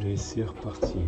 Allez, c'est reparti.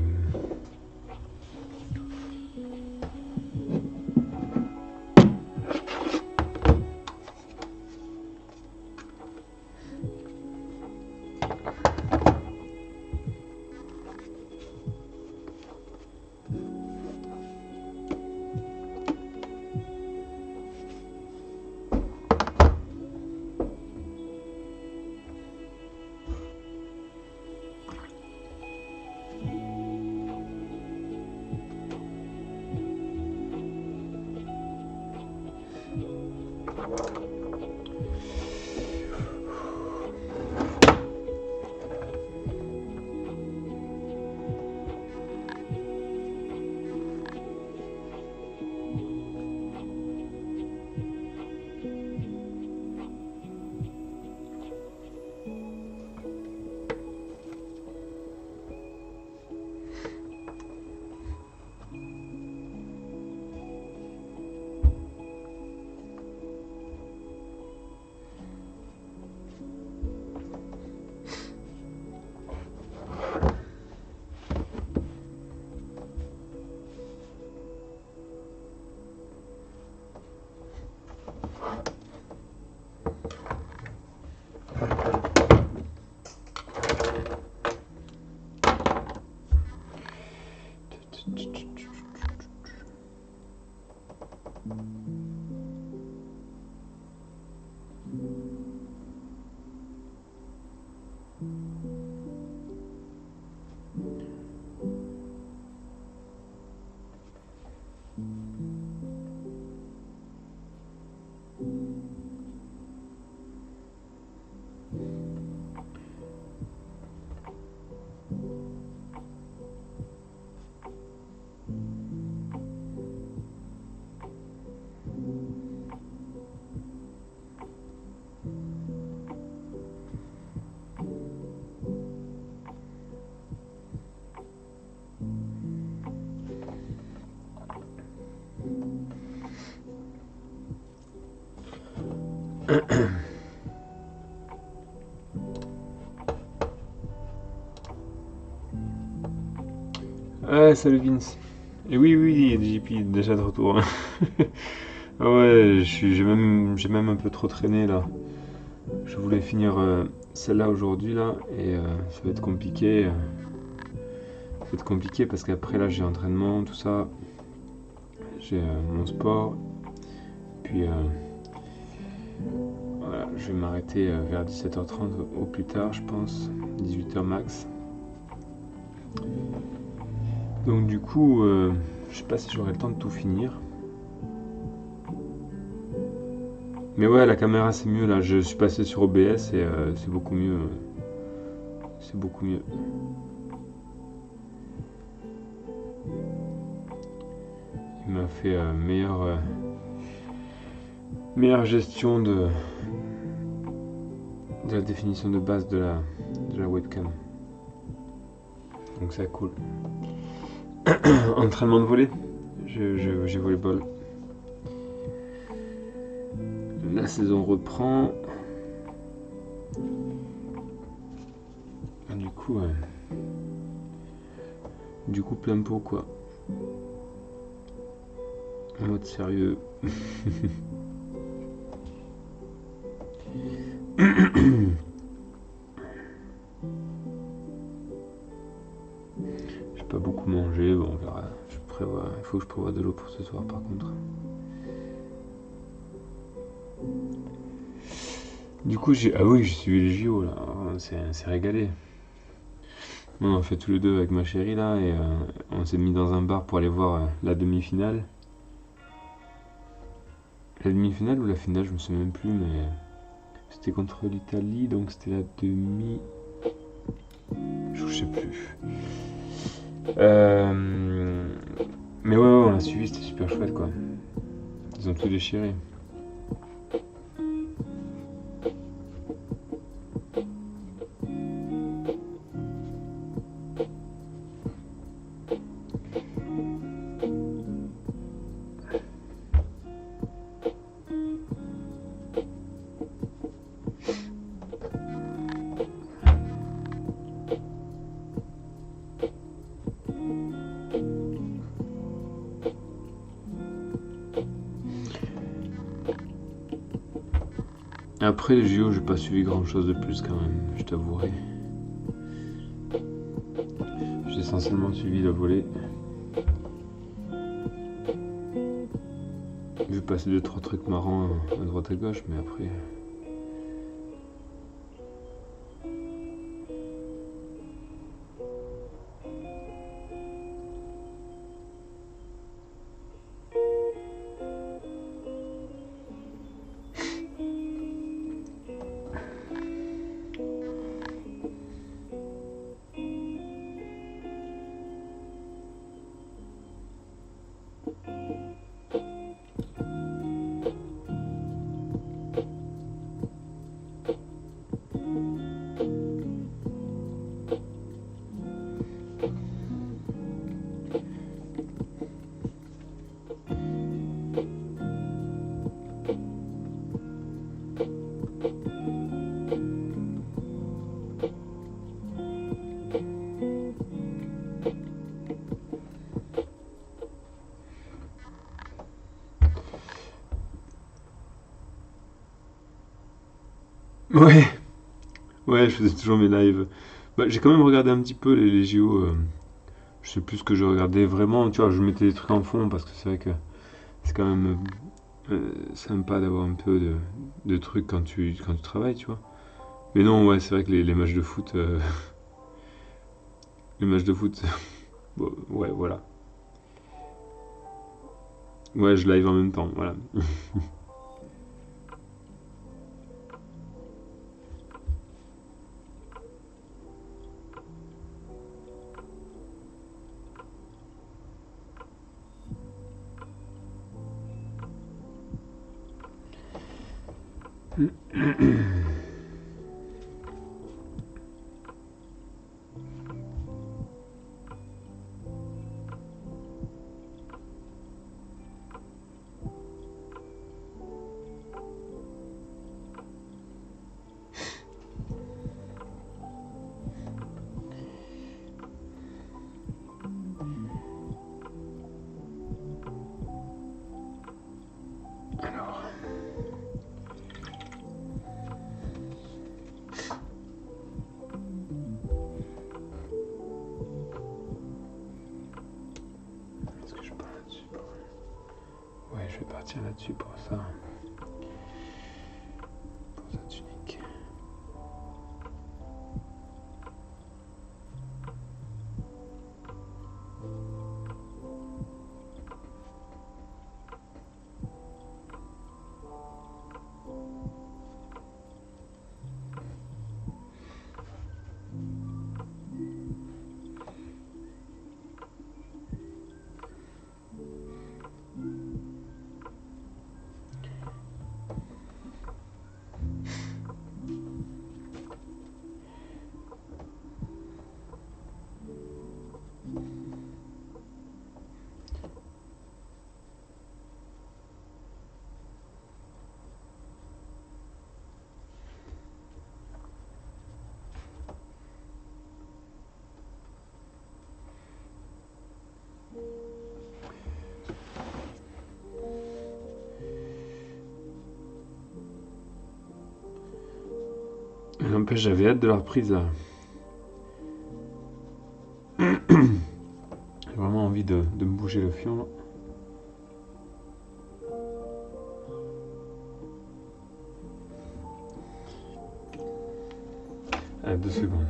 Ah, salut Vince. Et oui, oui, JP est déjà de retour. Ah ouais, j'ai même un peu trop traîné là. Je voulais finir celle-là aujourd'hui là, et ça va être compliqué. Ça va être compliqué parce qu'après là j'ai entraînement, tout ça. J'ai mon sport. Puis voilà, je vais m'arrêter vers 17h30 au plus tard, je pense. 18h max. Donc du coup, je sais pas si j'aurai le temps de tout finir. Mais ouais, la caméra c'est mieux là. Je suis passé sur OBS et c'est beaucoup mieux. C'est beaucoup mieux. Il m'a fait meilleure gestion de la définition de base de la webcam. Donc c'est cool. Entraînement de volley. J'ai volleyball. La saison reprend. Du coup, plein pot quoi. En mode sérieux. J'ai pas beaucoup mangé, bon on verra. Il faut que je prévoie de l'eau pour ce soir par contre. Du coup j'ai suivi les JO là, c'est régalé. On en fait tous les deux avec ma chérie là et on s'est mis dans un bar pour aller voir la demi-finale. La demi-finale ou la finale, je me souviens même plus, mais c'était contre l'Italie, donc c'était la demi. Je sais plus. Mais ouais, on l'a suivi, c'était super chouette quoi. Ils ont tout déchiré. Après les JO, j'ai pas suivi grand chose de plus quand même, je t'avouerai. J'ai essentiellement suivi la volée. J'ai vu passer 2-3 trucs marrants à droite à gauche, mais après. Ouais, ouais, je faisais toujours mes lives. Bah, j'ai quand même regardé un petit peu les JO. Je sais plus ce que je regardais vraiment. Tu vois, je mettais des trucs en fond parce que c'est vrai que c'est quand même sympa d'avoir un peu de trucs quand tu travailles, tu vois. Mais non, ouais, c'est vrai que les matchs de foot, les matchs de foot, bon, ouais, voilà. Ouais, je live en même temps, voilà. Alors, est-ce que je pars là-dessus? Ouais, je vais partir là-dessus pour ça. Pour sa tunique. N'empêche, j'avais hâte de la reprise là. J'ai vraiment envie de me bouger le fion là. Allez, 2 secondes.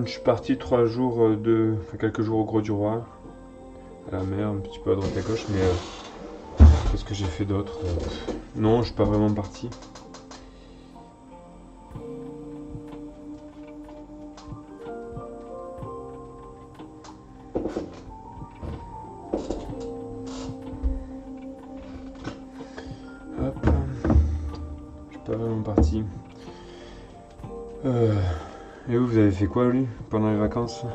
Je suis parti 3 jours enfin, quelques jours au Gros du Roi, à la mer, un petit peu à droite à gauche, mais qu'est-ce que j'ai fait d'autre? Non, je suis pas vraiment parti. Hop, je suis pas vraiment parti. Et vous avez fait quoi, lui, pendant les vacances?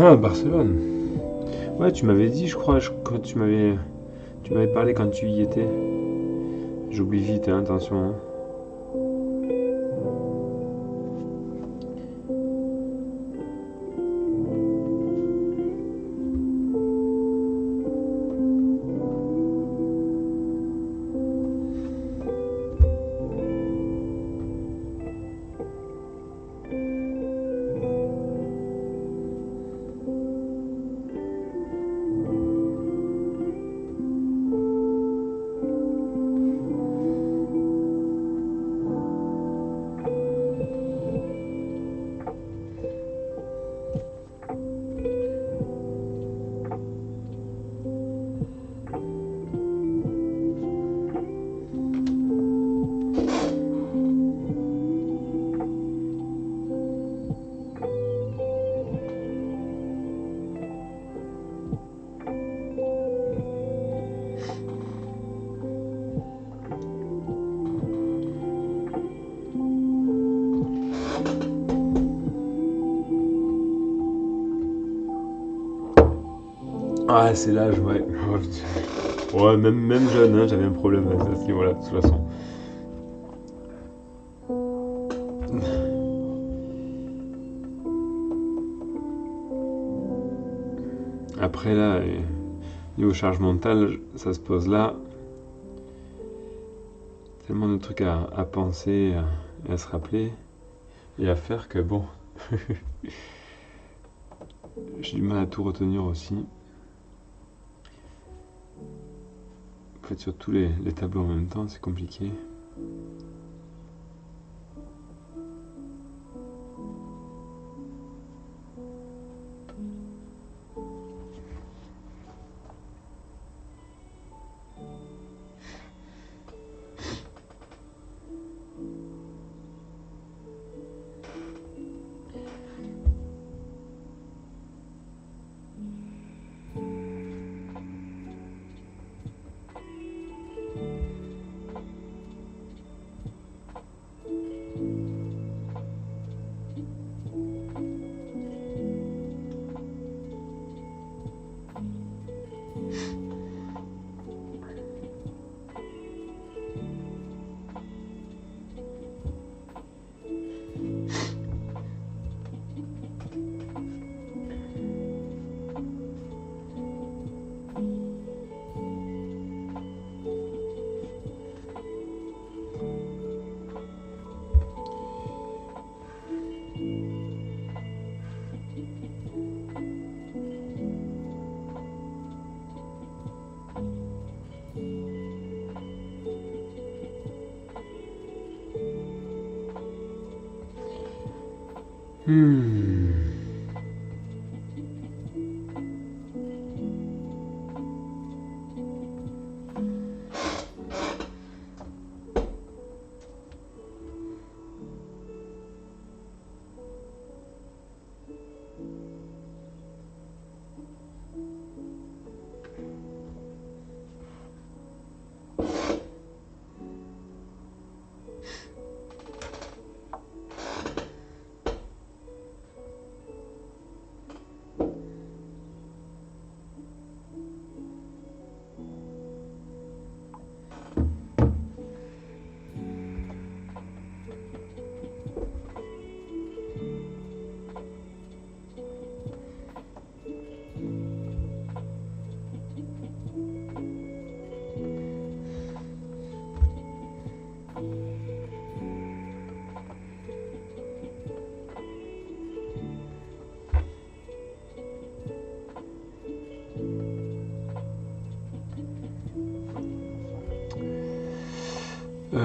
Ah, Barcelone. Ouais, tu m'avais dit, je crois, quand tu m'avais parlé quand tu y étais. J'oublie vite, hein, attention, hein. Ah, c'est l'âge, ouais. Ouais, même jeune, hein, j'avais un problème à ce niveau-là, de toute façon. Après, là, niveau charge mentale, ça se pose là. Tellement de trucs à penser et à se rappeler et à faire que bon, j'ai du mal à tout retenir aussi. En fait, sur tous les tableaux en même temps, c'est compliqué. Hmm.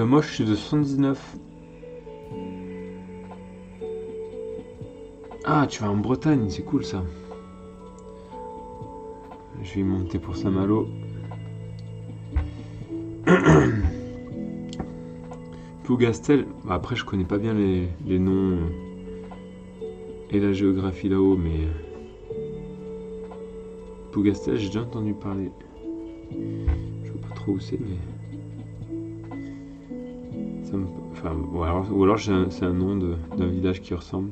Moi je suis de 79. Ah, tu vas en Bretagne, c'est cool ça. Je vais y monter pour Saint-Malo. Plougastel, bah après je connais pas bien les noms et la géographie là-haut, mais Plougastel j'ai déjà entendu parler. Je vois pas trop où c'est, mais ça me... enfin, ou alors c'est un nom d'un village qui ressemble.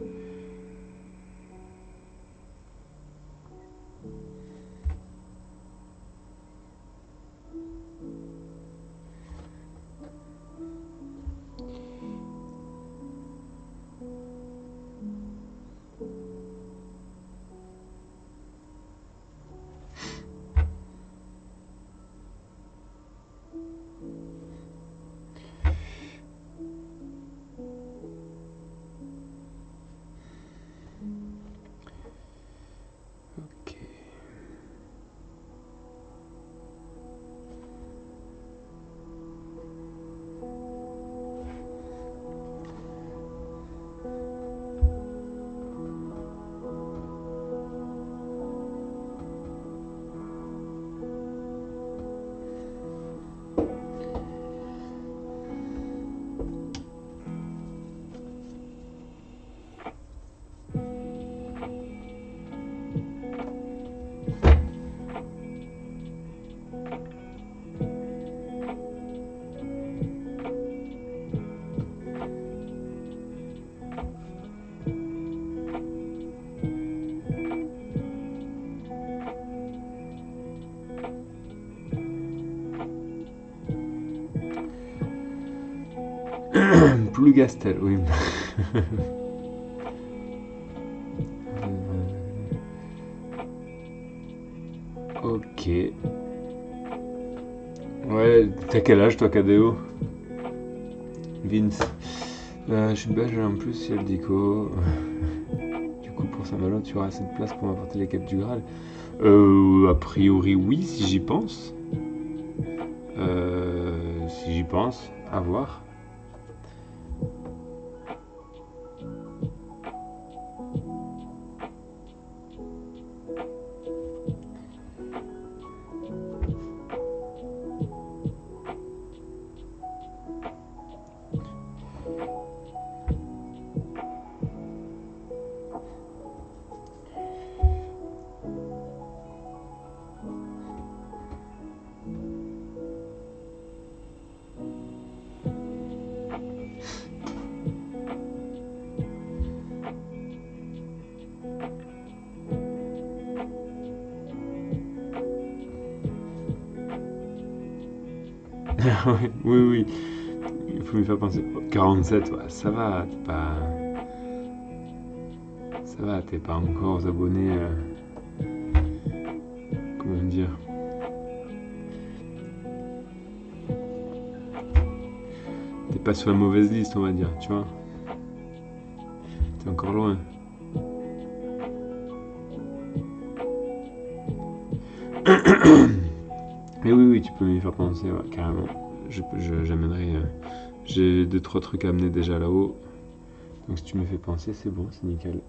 Ok. Plougastel, oui. Ok. Ouais, t'as quel âge toi, KDO? Vince. Je suis belge en plus, si elle dit quoi. Du coup, pour Saint-Malo, tu auras assez de place pour m'apporter les quêtes du Graal. A priori, oui, si j'y pense. Si j'y pense, à voir. Oui, oui, oui. Il faut me faire penser. 47, ouais, ça va, t'es pas. Ça va, t'es pas encore abonné. Comment dire? T'es pas sur la mauvaise liste, on va dire, tu vois? T'es encore loin. Mais oui, oui, tu peux m'y faire penser, ouais, carrément. J'amènerai. J'ai 2-3 trucs à amener déjà là-haut. Donc si tu me fais penser, c'est bon, c'est nickel.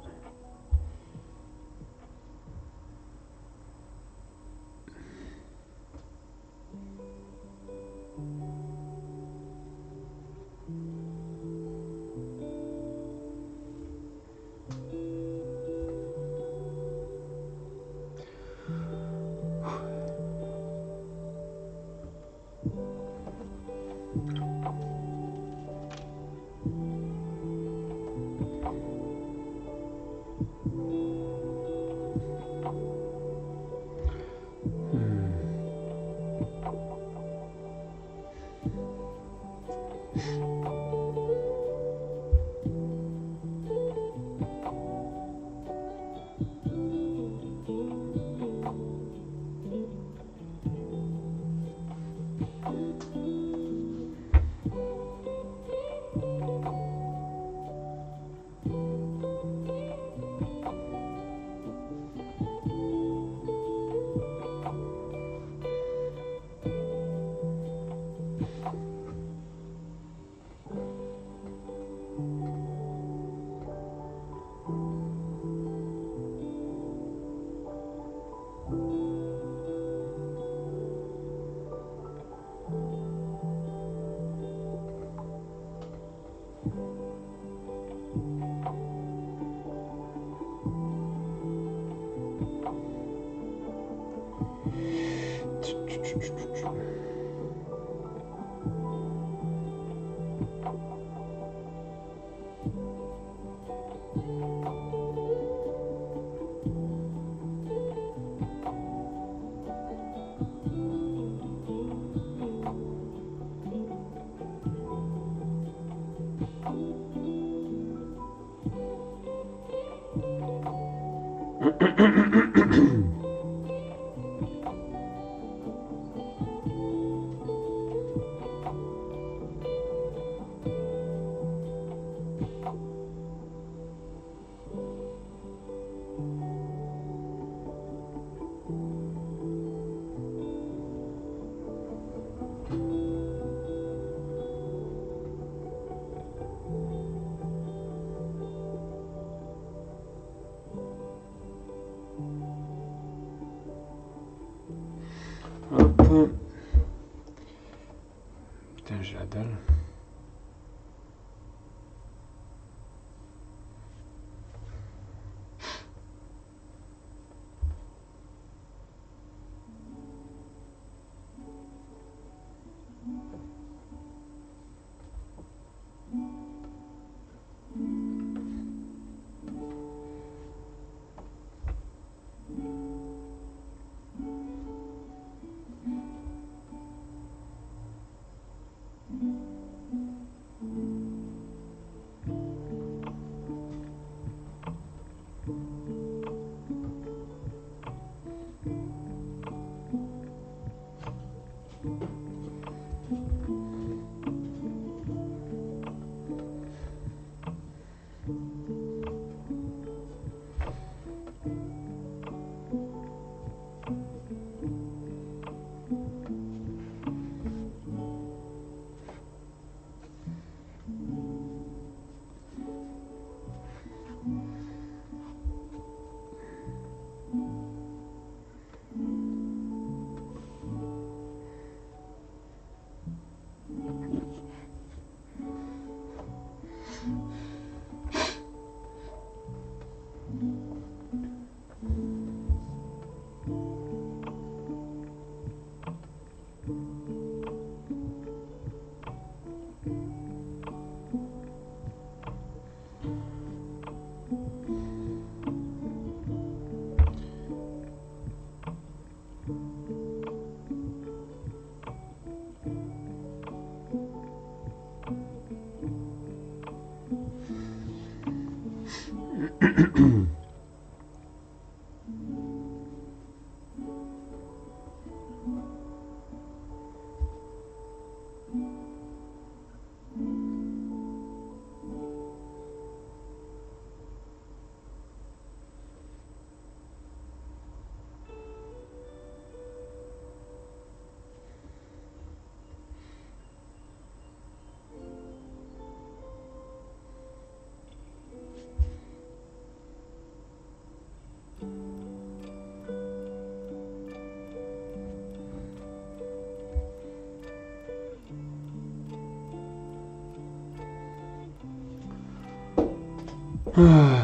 Hop. Putain, j'ai la dalle. Ah.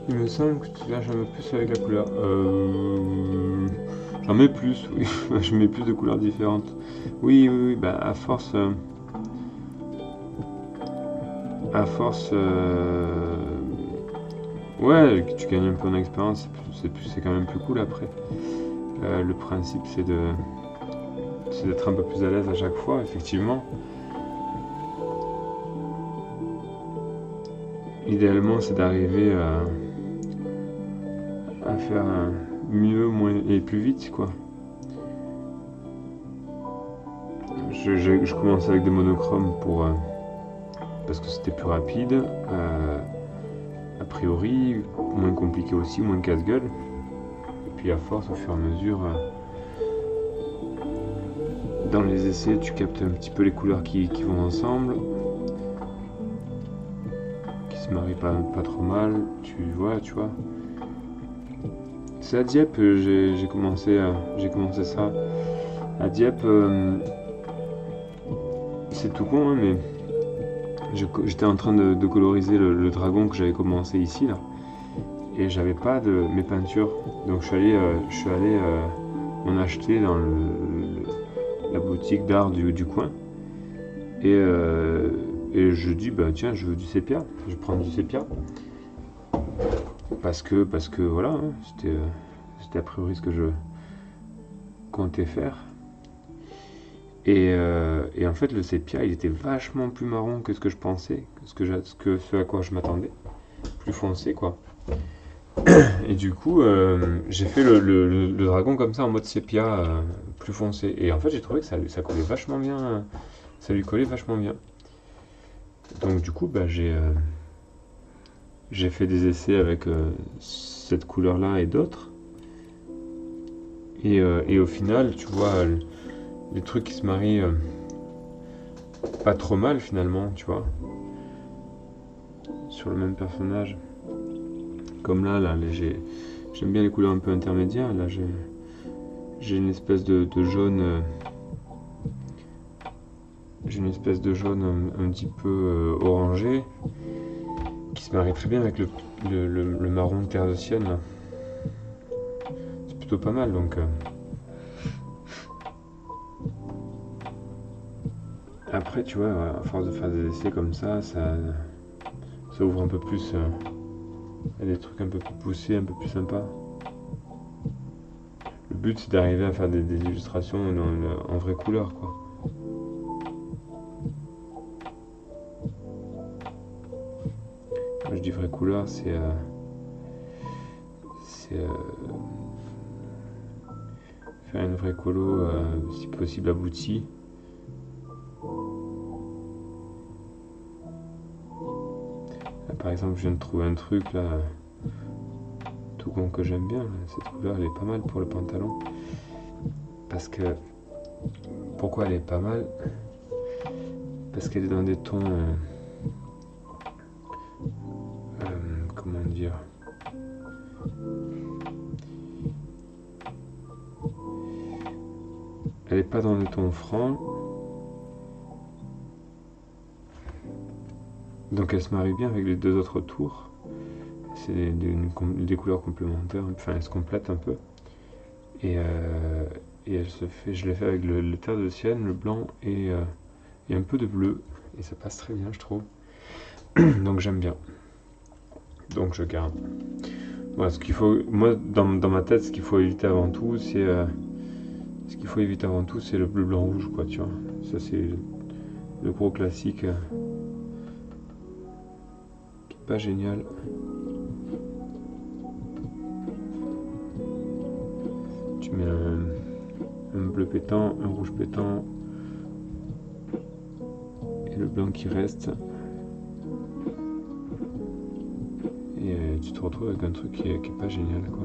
Il me semble que tu lâches un peu plus avec la couleur. J'en mets plus, oui. Je mets plus de couleurs différentes. Oui, oui, oui, bah à force. Ouais, tu gagnes un peu en expérience, c'est quand même plus cool après. Le principe c'est d'être un peu plus à l'aise à chaque fois, effectivement. Idéalement, c'est d'arriver à faire mieux, moins et plus vite, quoi. Je commence avec des monochromes parce que c'était plus rapide, a priori, moins compliqué aussi, moins casse-gueule. Et puis à force, au fur et à mesure, dans les essais, tu captes un petit peu les couleurs qui vont ensemble, qui se marient pas trop mal, tu vois. C'est à Dieppe, j'ai commencé ça. À Dieppe, c'est tout con, hein, mais j'étais en train de coloriser le dragon que j'avais commencé ici, là. Et j'avais pas de mes peintures. Donc je suis allé m'en acheter dans la boutique d'art du coin. Et je dis, bah tiens, je veux du sépia. Je prends du sépia. Parce que voilà, hein, c'était a priori ce que je comptais faire. Et en fait, le sépia, il était vachement plus marron que ce que je pensais, ce à quoi je m'attendais. Plus foncé, quoi. Et du coup, j'ai fait le dragon comme ça en mode sépia, plus foncé. Et en fait, j'ai trouvé que ça collait vachement bien. Ça lui collait vachement bien. Donc du coup, bah, j'ai fait des essais avec cette couleur-là et d'autres. Et au final, tu vois, les trucs qui se marient pas trop mal finalement, tu vois, sur le même personnage. Comme là j'aime bien les couleurs un peu intermédiaires. Là, j'ai une espèce de jaune. J'ai une espèce de jaune un petit peu orangé qui se marie très bien avec le marron de terre de sienne. Là. C'est plutôt pas mal donc. Après, tu vois, à force de faire des essais comme ça ouvre un peu plus à des trucs un peu plus poussés, un peu plus sympas. Le but, c'est d'arriver à faire des illustrations en vraie couleur, quoi. Quand je dis vraie couleur, c'est faire une vraie colo, si possible aboutie. Là, par exemple, je viens de trouver un truc là, tout con que j'aime bien. Là. Cette couleur, elle est pas mal pour le pantalon. Parce que pourquoi elle est pas mal? Parce qu'elle est dans des tons, comment dire, elle est pas dans les tons francs, donc elle se marie bien avec les deux autres tours. C'est des couleurs complémentaires, enfin elles se complètent un peu. Et elle se fait, je l'ai fait avec le terre de sienne, le blanc et un peu de bleu. Et ça passe très bien, je trouve. Donc j'aime bien. Donc je garde. Voilà, ce qu'il faut, moi dans ma tête, ce qu'il faut éviter avant tout, c'est le bleu, blanc, rouge, quoi, tu vois. Ça c'est le gros classique qui est pas génial. Tu mets un bleu pétant, un rouge pétant et le blanc qui reste. Et tu te retrouves avec un truc qui est pas génial, quoi.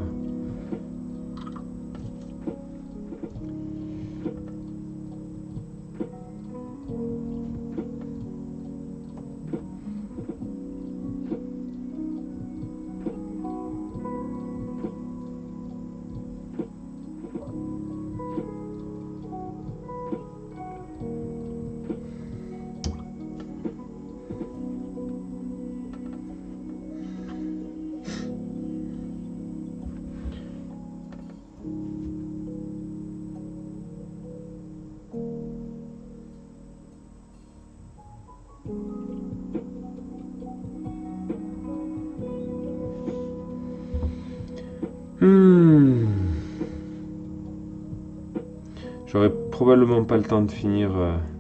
J'aurais probablement pas le temps de finir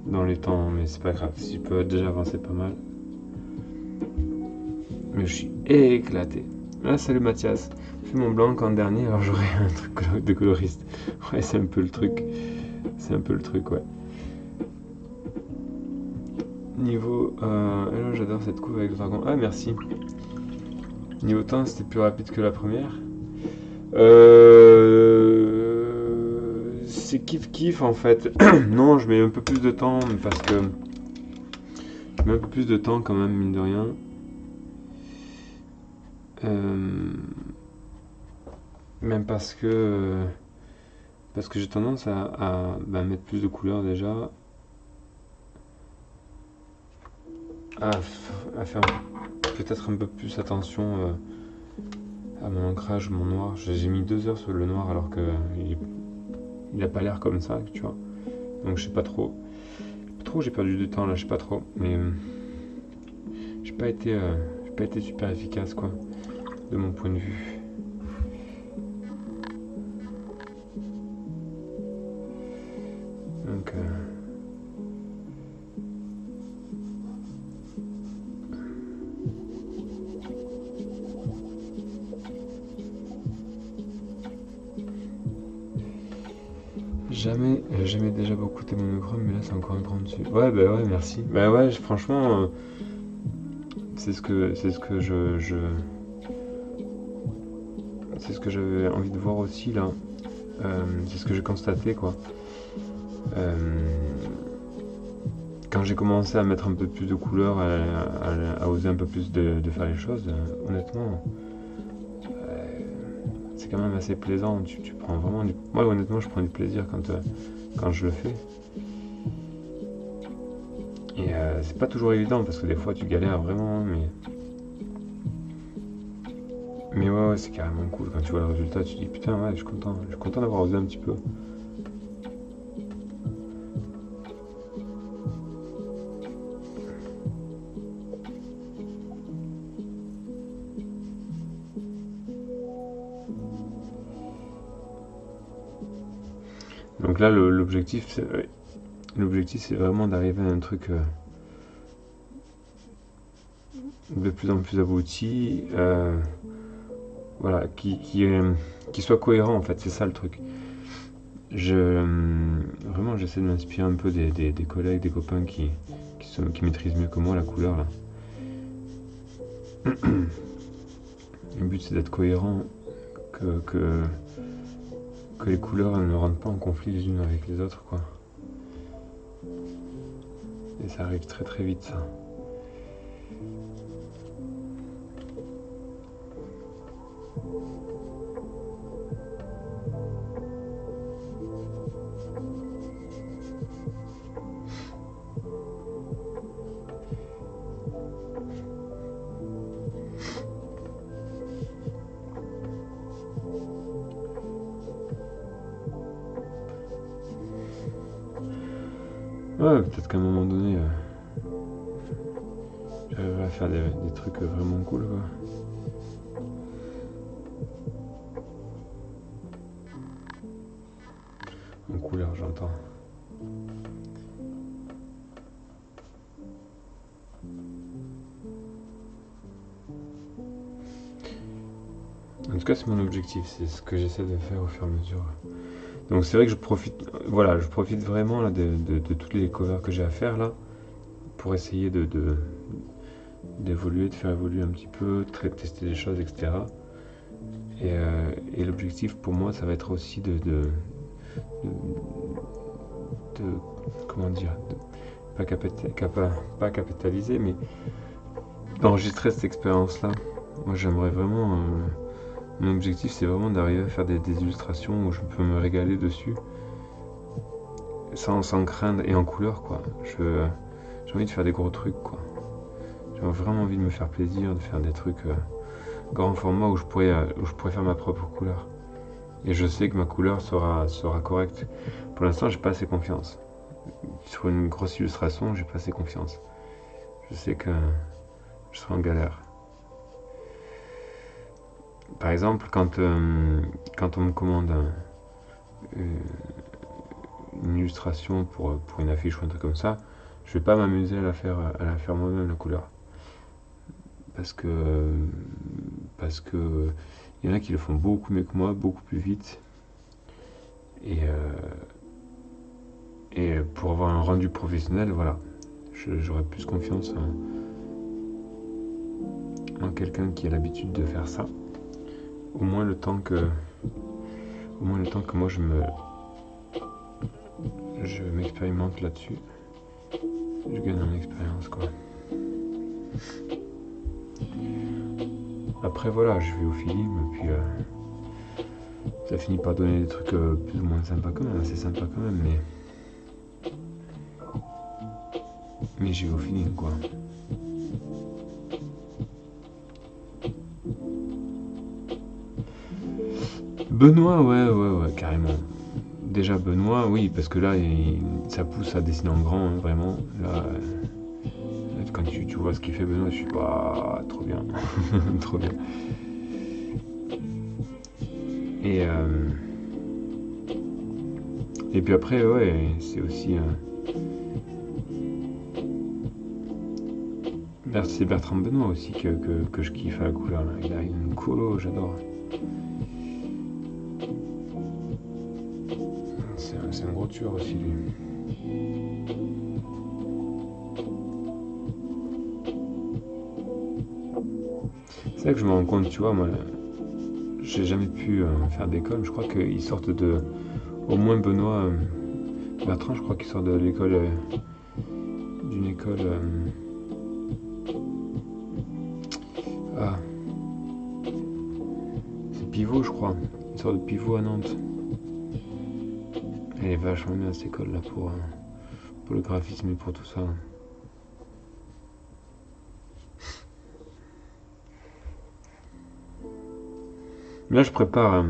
dans les temps, mais c'est pas grave, si je peux déjà avancer pas mal. Mais je suis éclaté. Ah, salut Mathias. Je fais mon blanc en dernier, alors j'aurai un truc de coloriste. Ouais, c'est un peu le truc. C'est un peu le truc, ouais. Niveau... alors j'adore cette couve avec le dragon. Ah, merci. Niveau temps, c'était plus rapide que la première. C'est kiff en fait. Non, je mets un peu plus de temps parce que je mets un peu plus de temps quand même, mine de rien. Même parce que j'ai tendance à mettre plus de couleurs déjà, à faire peut-être un peu plus attention à mon ancrage, mon noir. J'ai mis 2 heures sur le noir alors que il a pas l'air comme ça, tu vois. Donc je sais pas trop. J'ai perdu du temps là, je sais pas trop. Mais j'ai pas été super efficace quoi, de mon point de vue. Donc J'aimais déjà beaucoup tes monochrome, mais là c'est encore un grand dessus. Ouais, bah ouais, merci. Bah ouais, franchement, c'est ce que j'avais envie de voir aussi là. C'est ce que j'ai constaté quoi. Quand j'ai commencé à mettre un peu plus de couleurs, à oser un peu plus de faire les choses, honnêtement, c'est quand même assez plaisant. Tu prends vraiment du... Moi, honnêtement, je prends du plaisir quand je le fais. Et c'est pas toujours évident parce que des fois, tu galères vraiment, mais ouais, c'est carrément cool. Quand tu vois le résultat, tu te dis putain, ouais, je suis content d'avoir osé un petit peu. Donc là, l'objectif, c'est vraiment d'arriver à un truc de plus en plus abouti, voilà, qui soit cohérent en fait, c'est ça le truc. Vraiment, j'essaie de m'inspirer un peu des collègues, des copains qui maîtrisent mieux que moi la couleur là. Le but c'est d'être cohérent, que les couleurs ne rentrent pas en conflit les unes avec les autres quoi. Et ça arrive très très vite ça. Ouais, peut-être qu'à un moment donné, j'arriverai à faire des trucs vraiment cool quoi. En couleur, j'entends. En tout cas, c'est mon objectif, c'est ce que j'essaie de faire au fur et à mesure. Donc c'est vrai que je profite vraiment là, de toutes les covers que j'ai à faire là, pour essayer de d'évoluer, de faire évoluer un petit peu, de tester des choses, etc. Et l'objectif pour moi, ça va être aussi de comment dire, pas capitaliser, mais d'enregistrer cette expérience-là. Moi, j'aimerais vraiment. Mon objectif, c'est vraiment d'arriver à faire des illustrations où je peux me régaler dessus, sans craindre, et en couleur, quoi. J'ai envie de faire des gros trucs, quoi. J'ai vraiment envie de me faire plaisir, de faire des trucs grand format où je pourrais faire ma propre couleur. Et je sais que ma couleur sera correcte. Pour l'instant, j'ai pas assez confiance. Sur une grosse illustration, j'ai pas assez confiance. Je sais que je serai en galère. Par exemple, quand on me commande une illustration pour une affiche ou un truc comme ça, je vais pas m'amuser à la faire moi-même, la couleur. Parce que il y en a qui le font beaucoup mieux que moi, beaucoup plus vite. Et pour avoir un rendu professionnel, voilà, j'aurais plus confiance en quelqu'un qui a l'habitude de faire ça. Au moins le temps que moi je m'expérimente là-dessus. Je gagne en expérience, quoi. Après Voilà, je vais au feeling, et puis ça finit par donner des trucs plus ou moins sympas quand même, assez sympas quand même, mais j'y vais au feeling, quoi. Benoît, ouais, carrément. Déjà Benoît, oui, parce que là, ça pousse à dessiner en grand, hein, vraiment. Là, quand tu vois ce qu'il fait Benoît, je suis pas trop bien. Trop bien. Et puis après, ouais, c'est aussi... c'est Bertrand Benoît aussi que je kiffe à la couleur, là. Il a une colo, j'adore. C'est un gros tueur aussi, lui. C'est vrai que je me rends compte, tu vois, moi, j'ai jamais pu faire d'école. Je crois qu'ils sortent de... Au moins Benoît... Bertrand, je crois qu'il sort de l'école... d'une école... c'est Pivot, je crois. Il sort de Pivot à Nantes. Elle est vachement bien, cette école-là, pour le graphisme et pour tout ça. Mais là, je prépare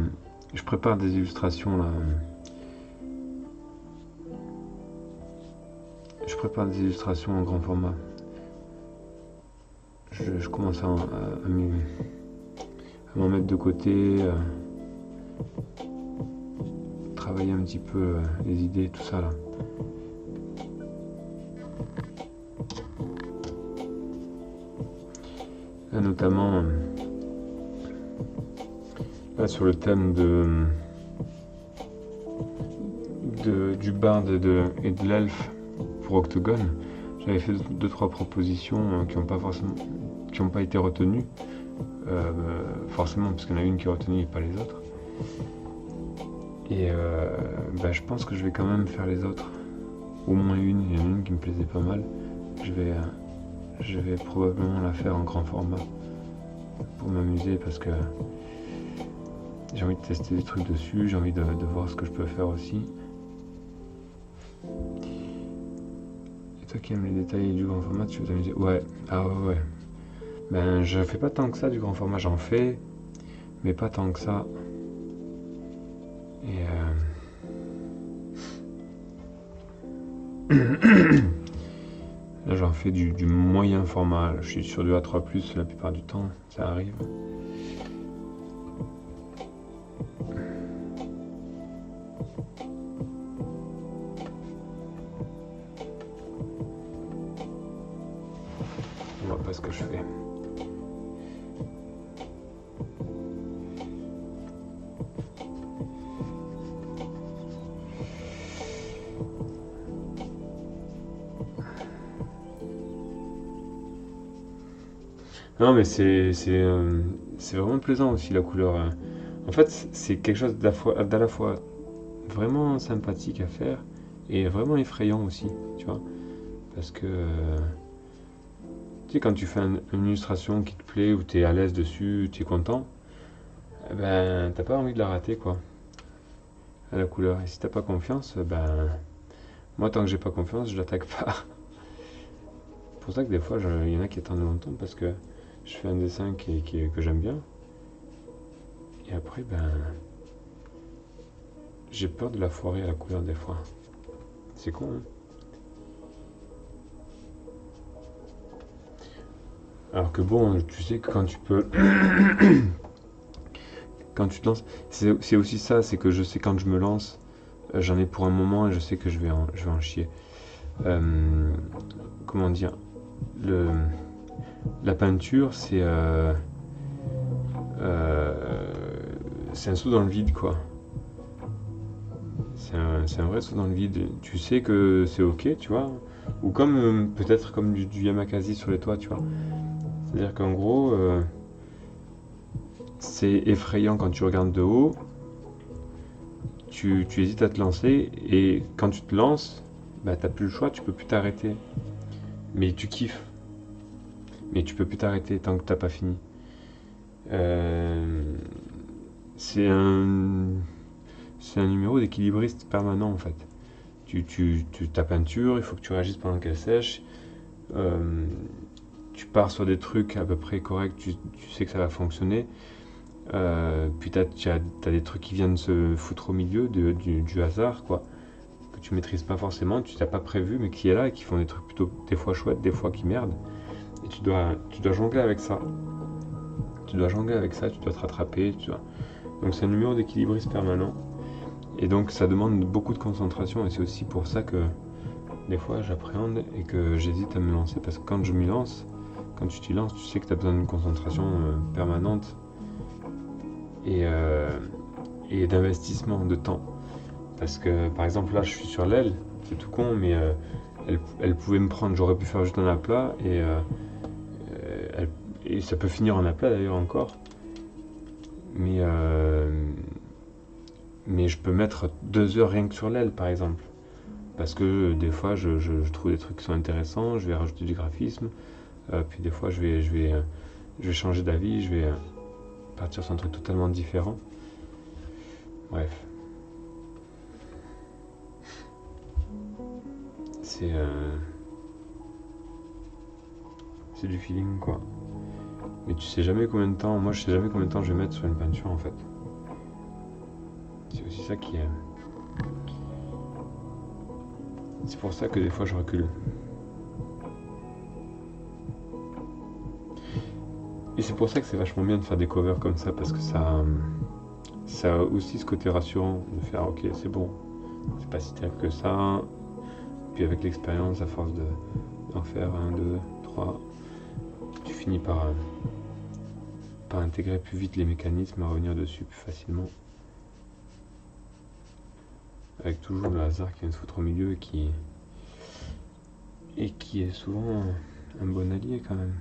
des illustrations, là. Je prépare des illustrations en grand format. Je commence à m'en mettre de côté, travailler un petit peu les idées, tout ça, là. Là, notamment, là, sur le thème du barde et de l'elfe pour Octogone, j'avais fait 2-3 propositions qui n'ont pas été retenues, forcément, parce qu'il y en a une qui est retenue et pas les autres. Et je pense que je vais quand même faire les autres. Au moins une, il y en a une qui me plaisait pas mal. Je vais probablement la faire en grand format pour m'amuser, parce que j'ai envie de tester des trucs dessus, j'ai envie de voir ce que je peux faire aussi. Et toi qui aimes les détails du grand format, tu veux t'amuser? Ouais, ouais. Ben, je fais pas tant que ça du grand format, j'en fais, mais pas tant que ça. Et là, j'en fais du moyen format. Je suis sur du A3+, la plupart du temps, ça arrive. On voit pas ce que je fais. Non, mais c'est vraiment plaisant aussi la couleur. En fait, c'est quelque chose d'à la fois vraiment sympathique à faire et vraiment effrayant aussi, tu vois. Parce que, tu sais, quand tu fais une illustration qui te plaît, ou tu es à l'aise dessus, tu es content, eh ben, t'as pas envie de la rater, quoi, à la couleur. Et si t'as pas confiance, ben, moi, tant que j'ai pas confiance, je l'attaque pas. C'est pour ça que des fois, il y en a qui attendent longtemps parce que je fais un dessin que j'aime bien. Et après, ben, j'ai peur de la foirer à la couleur des fois. C'est con, hein. Alors que bon, tu sais que quand tu peux, quand tu te lances, c'est aussi ça, c'est que je sais quand je me lance, j'en ai pour un moment et je sais que je vais en chier. Euh, comment dire, le, la peinture, euh, c'est un saut dans le vide, quoi. C'est un vrai saut dans le vide. Tu sais que c'est ok, tu vois. Ou comme peut-être comme du Yamakasi sur les toits, tu vois. C'est-à-dire qu'en gros, c'est effrayant quand tu regardes de haut, tu hésites à te lancer, et quand tu te lances, bah t'as plus le choix, tu peux plus t'arrêter. Mais tu kiffes, mais tu peux plus t'arrêter tant que t'as pas fini. Euh, c'est un, c'est un numéro d'équilibriste permanent en fait. Ta peinture, il faut que tu réagisses pendant qu'elle sèche. Euh, Tu pars sur des trucs à peu près corrects, tu sais que ça va fonctionner. Puis t'as des trucs qui viennent se foutre au milieu du hasard, quoi, que tu maîtrises pas forcément, tu t'as pas prévu, mais qui est là et qui font des trucs plutôt des fois chouettes, des fois qui merdent. Et tu dois jongler avec ça. Tu dois jongler avec ça, tu dois te rattraper, tu vois. Donc c'est un numéro d'équilibriste permanent. Et donc ça demande beaucoup de concentration, et c'est aussi pour ça que des fois j'appréhende et que j'hésite à me lancer, parce que quand je m'y lance, quand tu t'y lances, tu sais que tu as besoin d'une concentration permanente et, d'investissement de temps. Parce que par exemple là je suis sur l'aile, c'est tout con, mais elle pouvait me prendre, j'aurais pu faire juste un aplat, elle- et ça peut finir en aplat d'ailleurs encore, mais, mais je peux mettre 2 heures rien que sur l'aile par exemple. Parce que des fois je trouve des trucs qui sont intéressants, je vais rajouter du graphisme, puis des fois je vais changer d'avis, je vais partir sur un truc totalement différent. Bref, c'est c'est du feeling quoi. Mais tu sais jamais combien de temps, moi je sais jamais combien de temps je vais mettre sur une peinture en fait. C'est aussi ça qui est. C'est pour ça que des fois je recule. Et c'est pour ça que c'est vachement bien de faire des covers comme ça, parce que ça a aussi ce côté rassurant de faire ok c'est bon, c'est pas si terrible que ça. Puis avec l'expérience, à force d'en faire un, deux, trois, tu finis par intégrer plus vite les mécanismes, à revenir dessus plus facilement. Avec toujours le hasard qui vient se foutre au milieu et qui est souvent un bon allié quand même.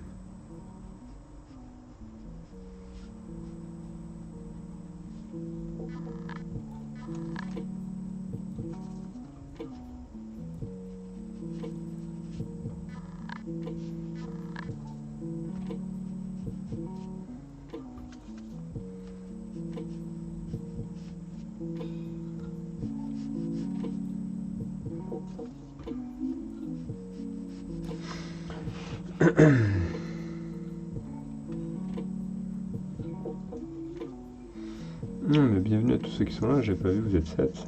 Mais bienvenue à tous ceux qui sont là, j'ai pas vu, vous êtes 7.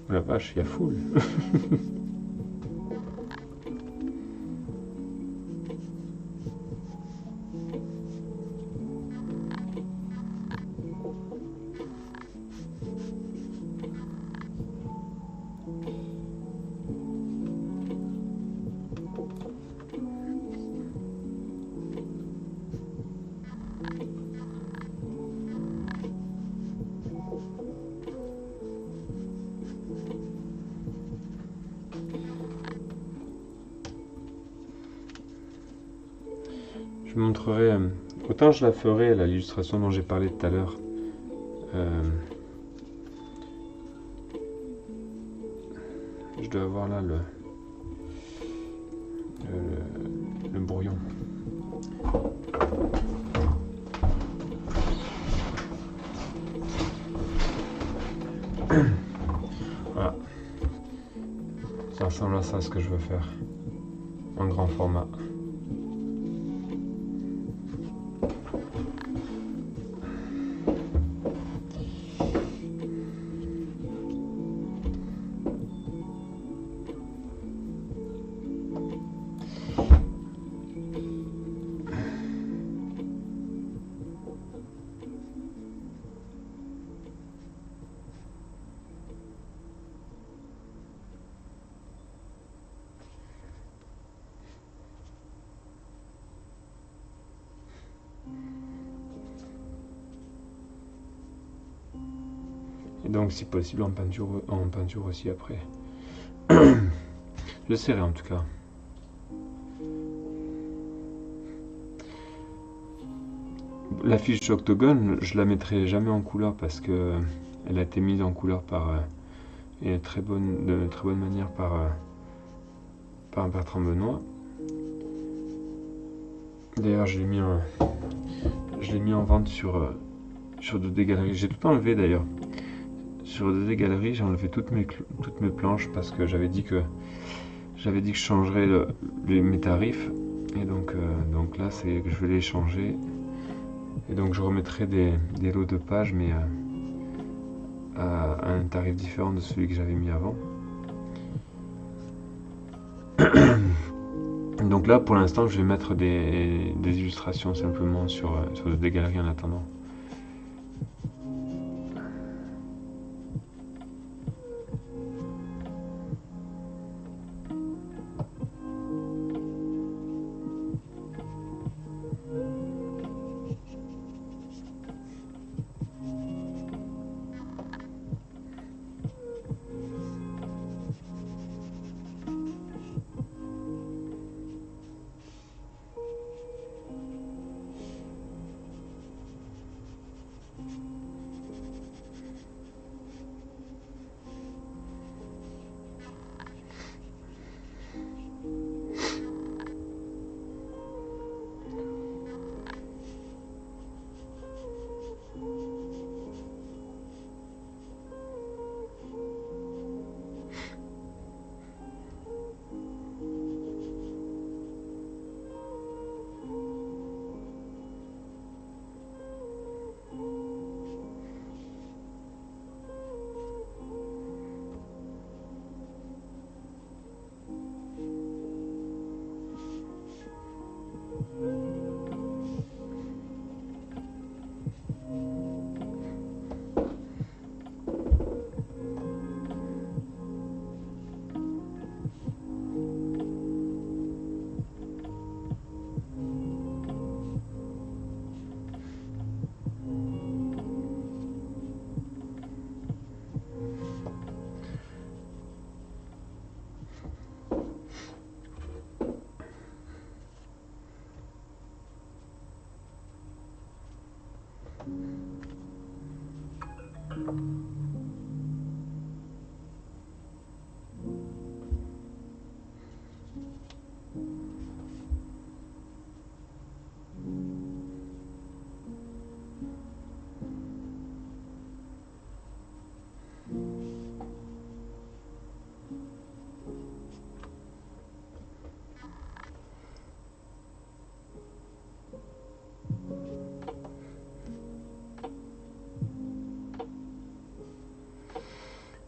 Oh la vache, il y a foule. te montrerai. Autant je la ferai, l'illustration dont j'ai parlé tout à l'heure. Je dois avoir là le brouillon. Voilà. Ça ressemble à ça ce que je veux faire. En grand format. Et donc si possible en peinture aussi après. J'essaierai en tout cas. La fiche Octogone, je la mettrai jamais en couleur parce que elle a été mise en couleur par de très bonne manière par Bertrand Benoît. D'ailleurs, je l'ai mis en vente sur 2D Galeries. J'ai tout enlevé d'ailleurs. Sur 2D Galeries, j'ai enlevé toutes mes planches parce que j'avais dit que je changerais mes tarifs. Et donc là, c'est que je vais les changer. Et donc je remettrai des lots de pages, mais à un tarif différent de celui que j'avais mis avant. Donc là, pour l'instant, je vais mettre des illustrations simplement sur des galeries en attendant.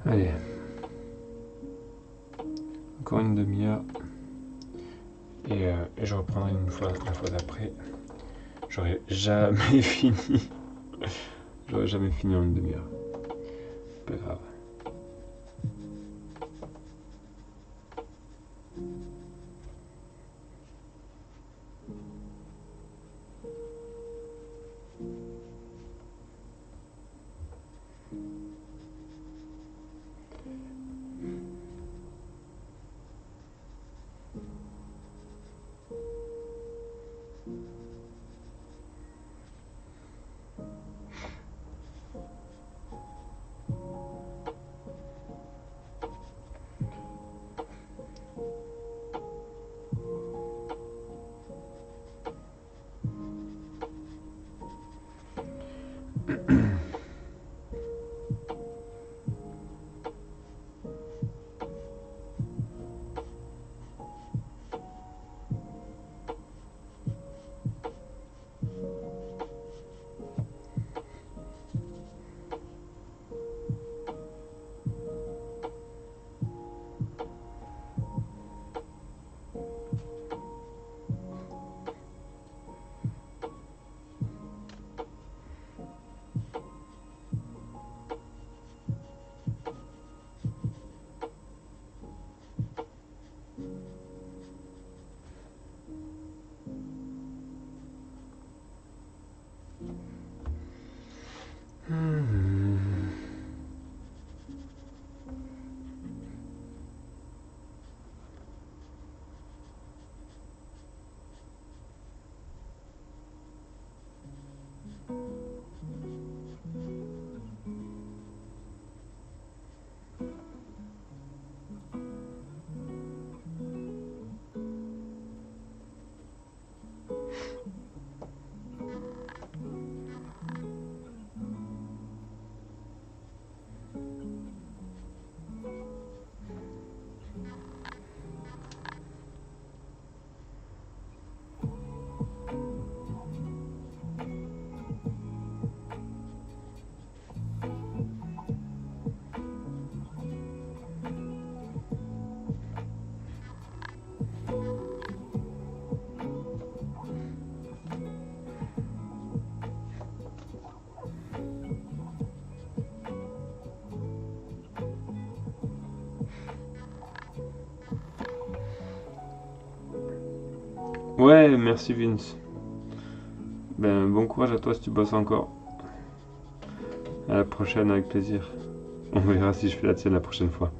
Allez, encore une demi-heure et je reprendrai la fois d'après. J'aurais jamais fini. J'aurais jamais fini en une demi-heure. Pas grave. Ouais, merci Vince. Ben, bon courage à toi si tu bosses encore. À la prochaine, avec plaisir. On verra si je fais la tienne la prochaine fois.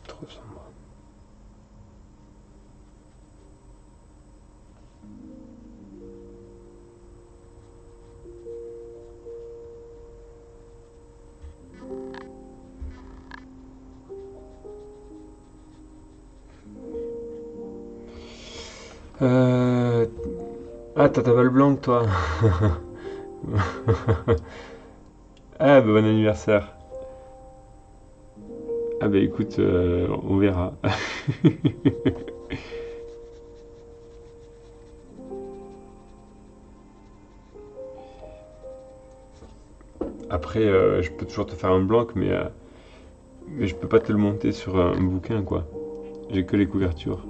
Trop sombre. Euh... Ah, t'as ta balle blanche, toi. Ah, bah, bon anniversaire. Ah, bah écoute, on verra. Après, je peux toujours te faire un blanc, mais je peux pas te le monter sur un bouquin, quoi. J'ai que les couvertures.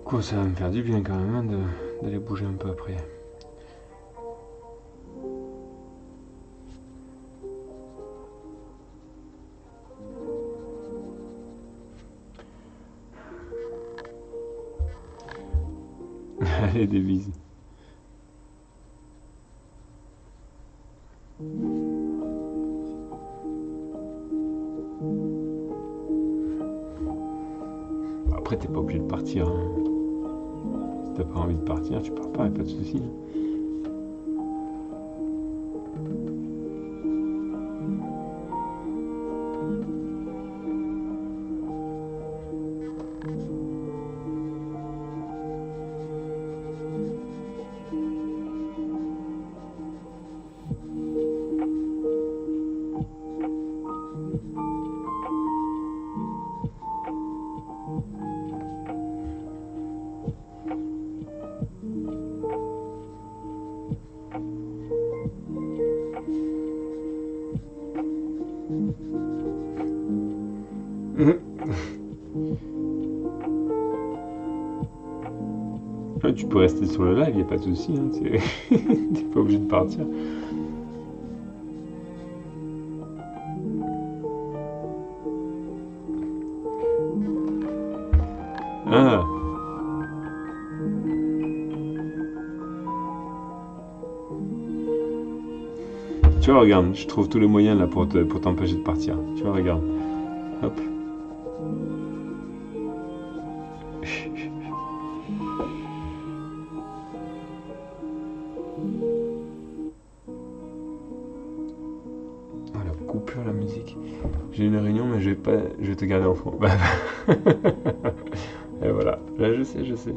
Quoi, ça va me faire du bien quand même, hein, d'aller bouger un peu après. Allez, des bises. Après, t'es pas obligé de partir, hein. Si t'as pas envie de partir, tu pars pas, y a pas de souci. Ouais, tu peux rester sur le live, y a pas de souci. Hein, t'es pas obligé de partir. Ah, tu vois, regarde, je trouve tous les moyens là pour t'empêcher de partir. Tu vois, regarde. Hop. Voilà, coupure la musique. J'ai une réunion, mais je vais te garder en fond. Et voilà. Là, je sais, je sais.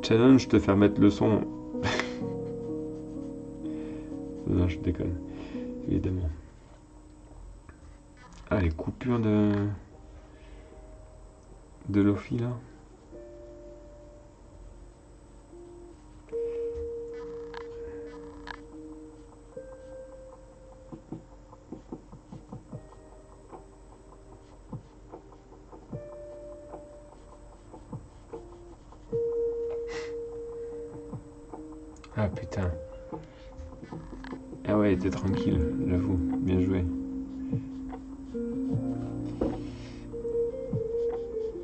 Challenge, te faire mettre le son. Non, je déconne. Évidemment. Ah, les coupures de Lofi là. Ah putain. Ah ouais, t'es tranquille, j'avoue. Bien joué.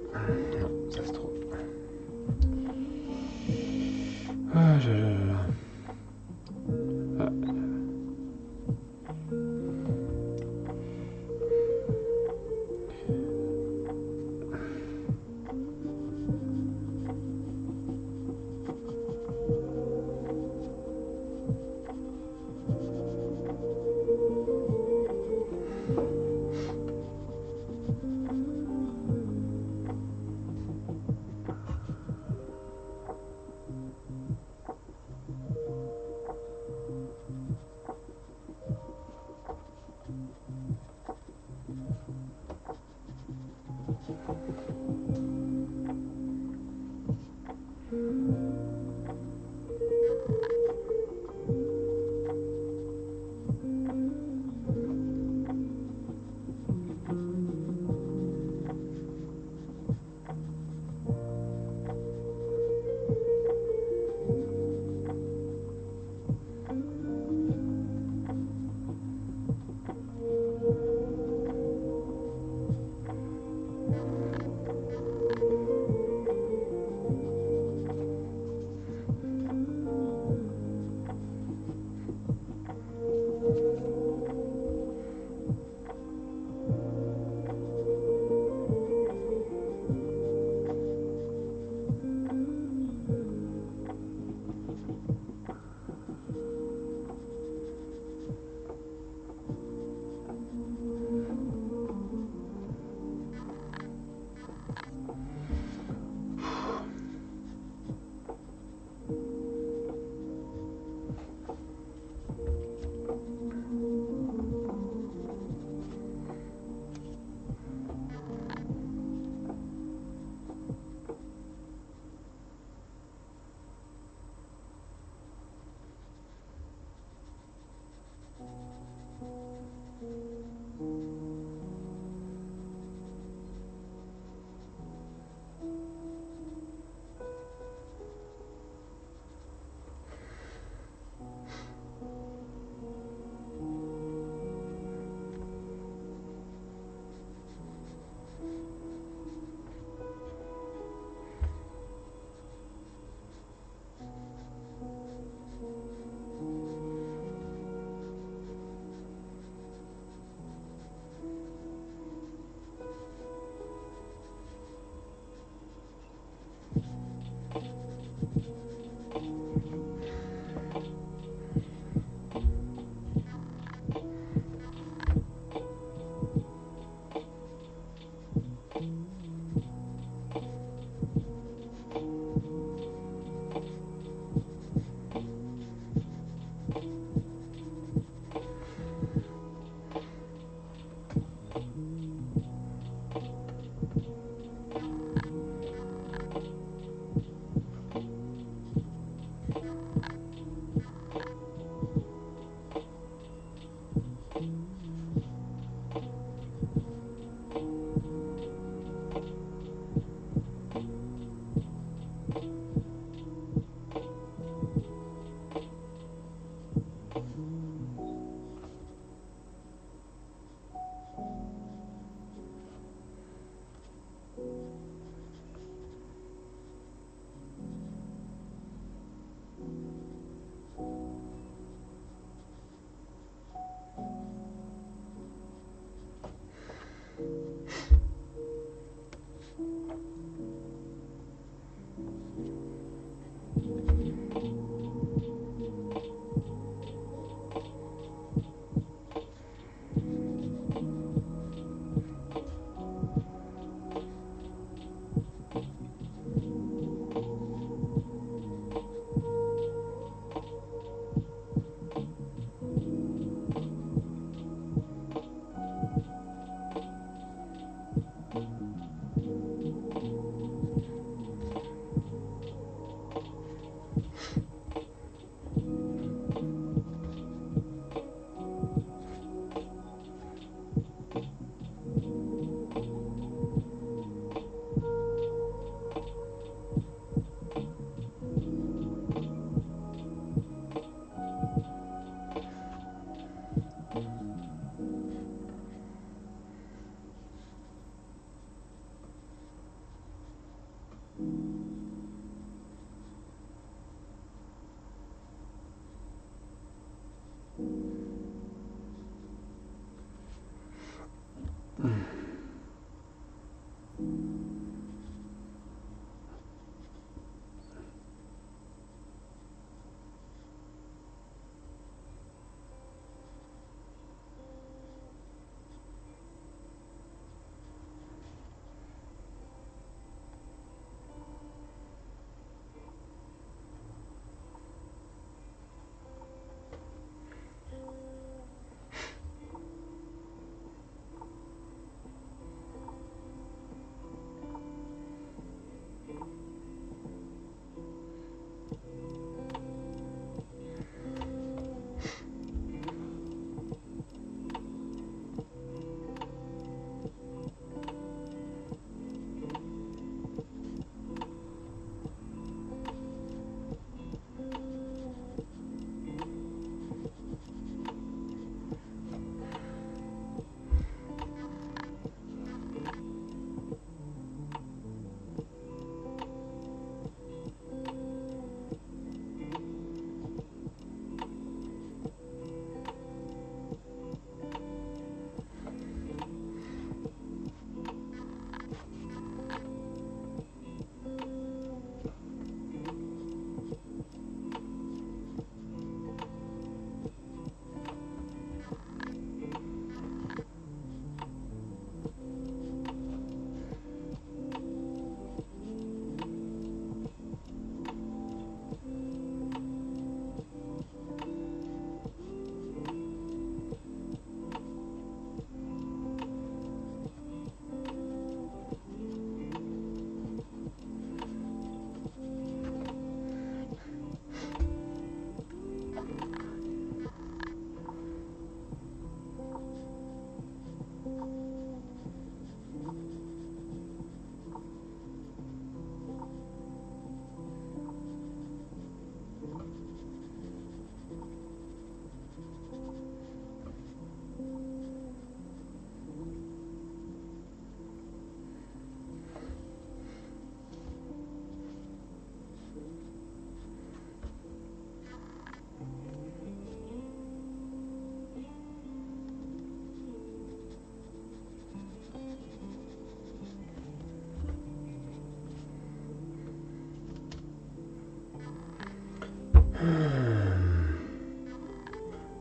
Non, ça se trouve. Ah, Ah,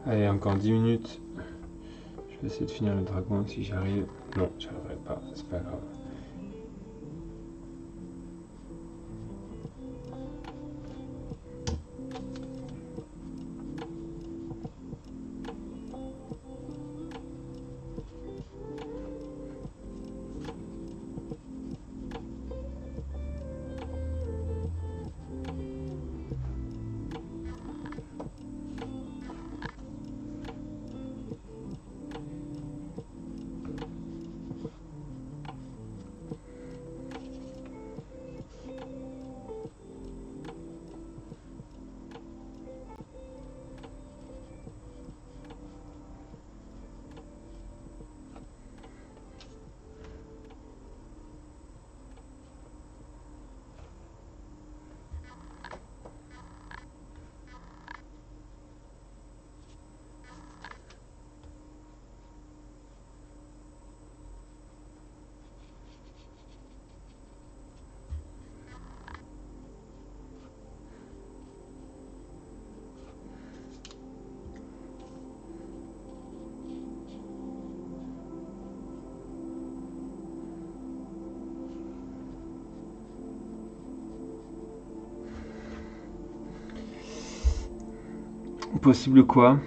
Allez, encore 10 minutes. Je vais essayer de finir le dragon si j'y arrive. Non, j'y arriverai pas, c'est pas grave. Possible quoi?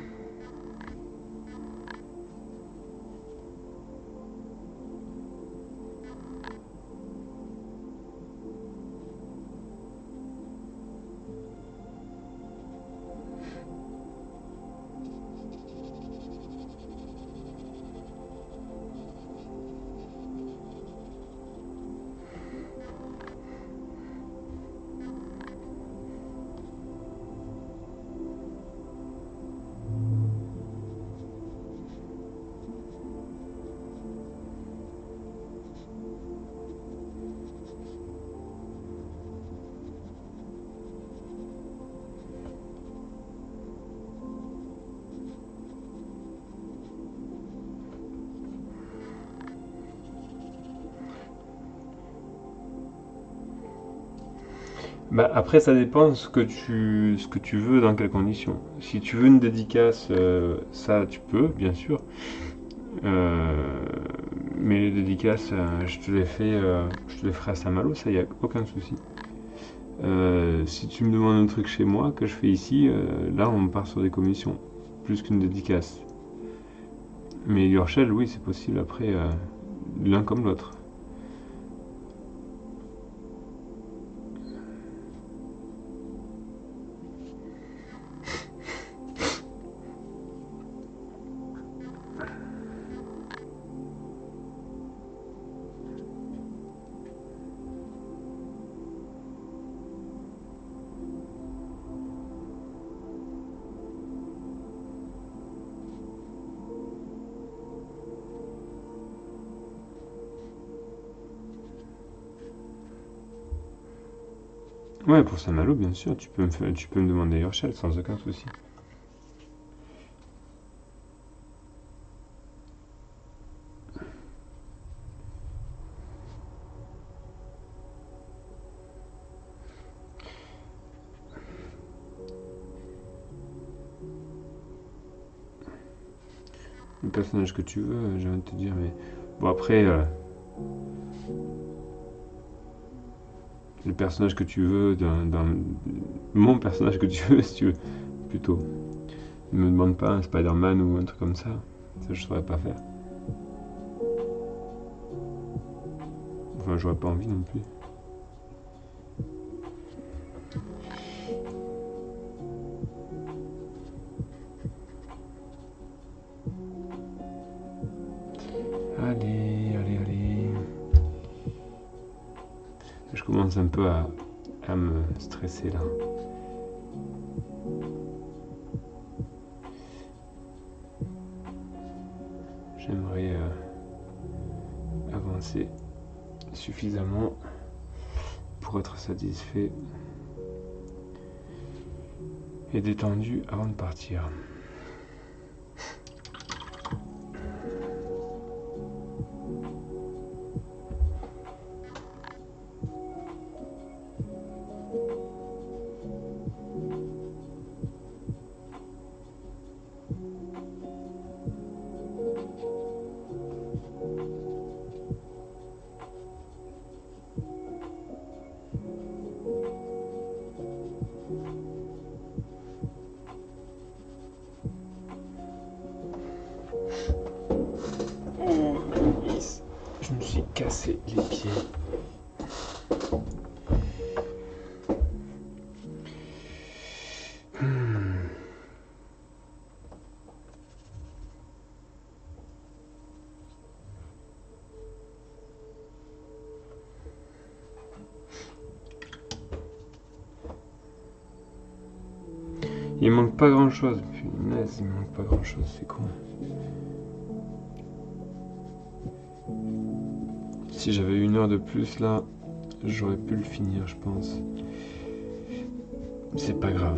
Bah après ça dépend ce que tu veux dans quelles conditions. Si tu veux une dédicace, ça tu peux bien sûr. Euh, mais les dédicaces, je te les ferai à Saint-Malo, ça y a aucun souci. Si tu me demandes un truc chez moi que je fais ici, là on part sur des commissions plus qu'une dédicace. Mais Yorshell, oui c'est possible après l'un comme l'autre. Ouais, pour Saint-Malo, bien sûr, tu peux me demander Yorshell sans aucun souci. Le personnage que tu veux, j'ai envie de te dire, mais bon après, le personnage que tu veux, mon personnage que tu veux, si tu veux, plutôt. Ne me demande pas un Spider-Man ou un truc comme ça je saurais pas faire. Enfin, j'aurais pas envie non plus. Allez, allez, allez. Je commence un peu à me stresser là. J'aimerais avancer suffisamment pour être satisfait et détendu avant de partir. brosser les pieds. Il manque pas grand chose, punaise, il manque pas grand chose, c'est con. Si j'avais 1 heure de plus là, j'aurais pu le finir, je pense. C'est pas grave.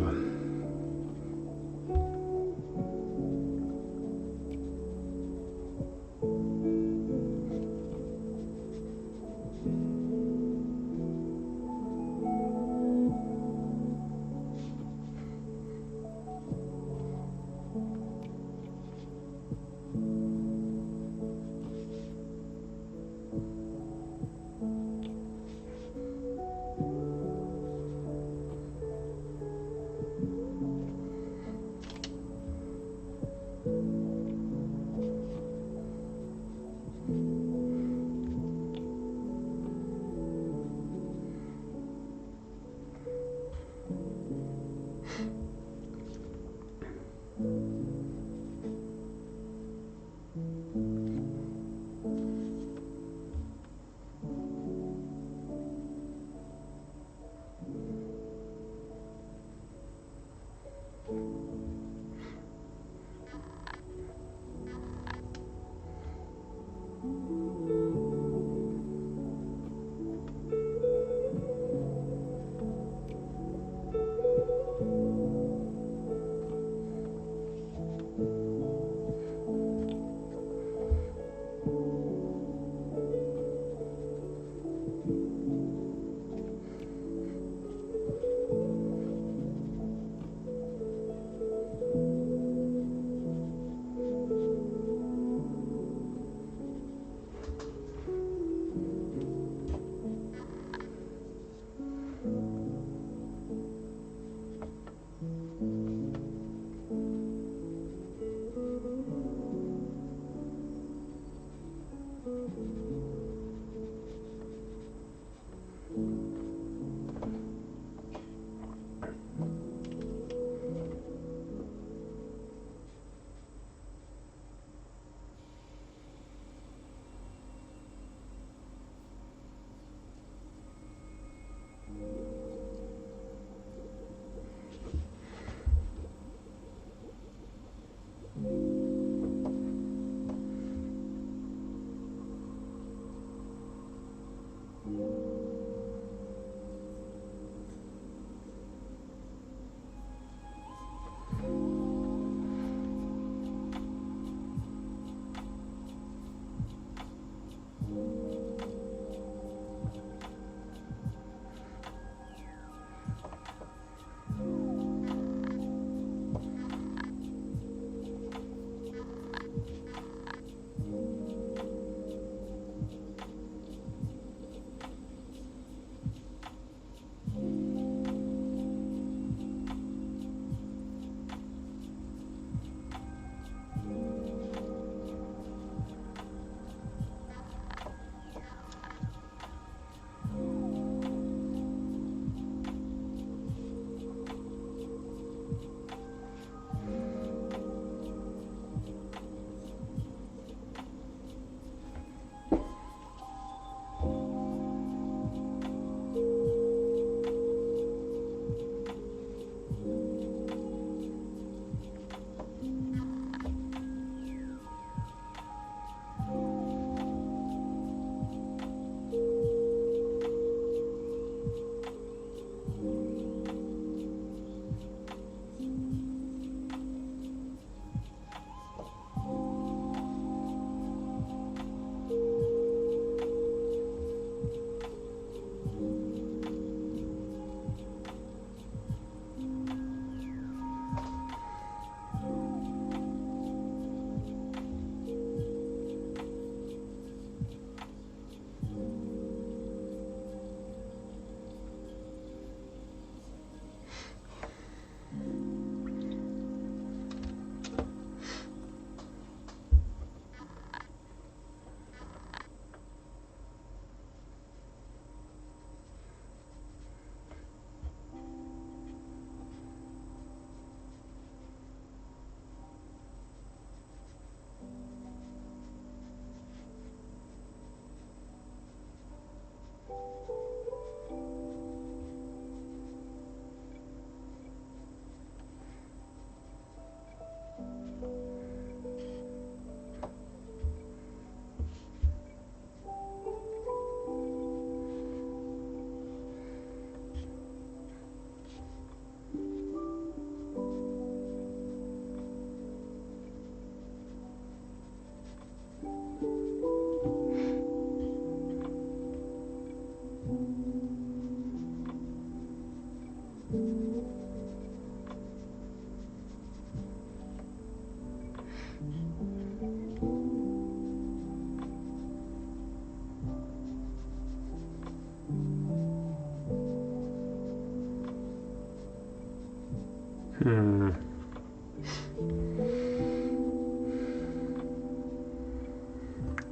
Hmm.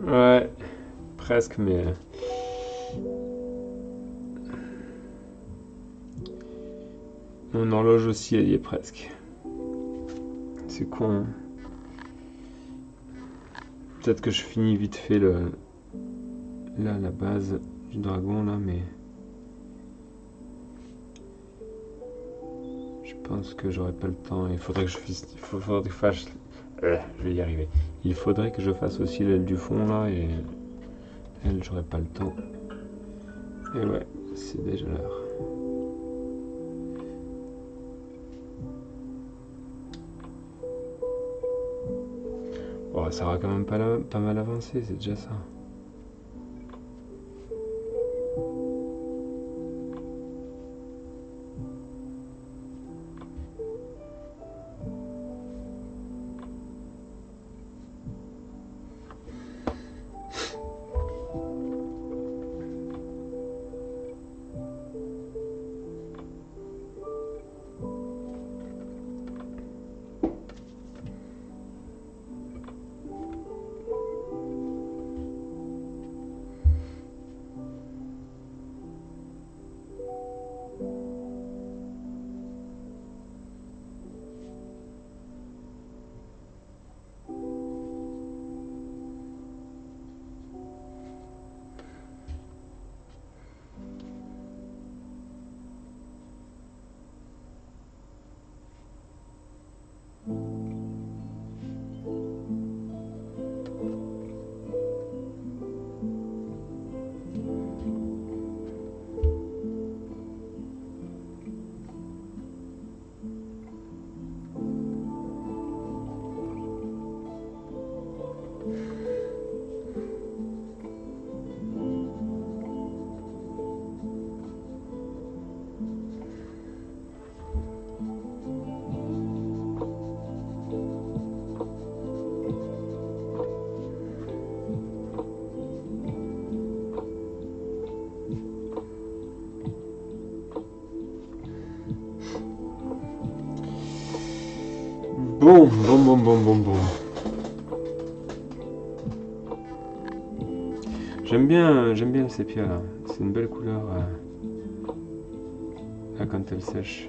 Ouais, presque, mais mon horloge aussi, elle y est presque. C'est con, hein. Peut-être que je finis vite fait là, la base du dragon, là, mais je pense que j'aurai pas le temps. Il faudrait que faudrait que je fasse. Je vais y arriver. Il faudrait que je fasse aussi l'aile du fond, là, et elle, j'aurai pas le temps. Et ouais, c'est déjà l'heure. Bon, ça aura quand même pas mal avancé, c'est déjà ça. Bon. J'aime bien le sépia là. C'est une belle couleur là, quand elle sèche.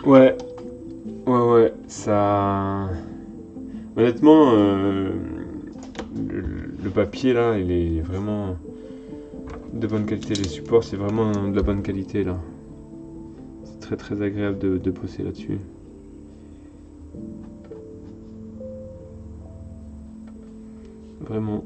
Ouais, ouais, ça. Honnêtement, le papier là, il est vraiment de bonne qualité. Les supports, c'est vraiment de la bonne qualité là. C'est très agréable de bosser là-dessus. Vraiment.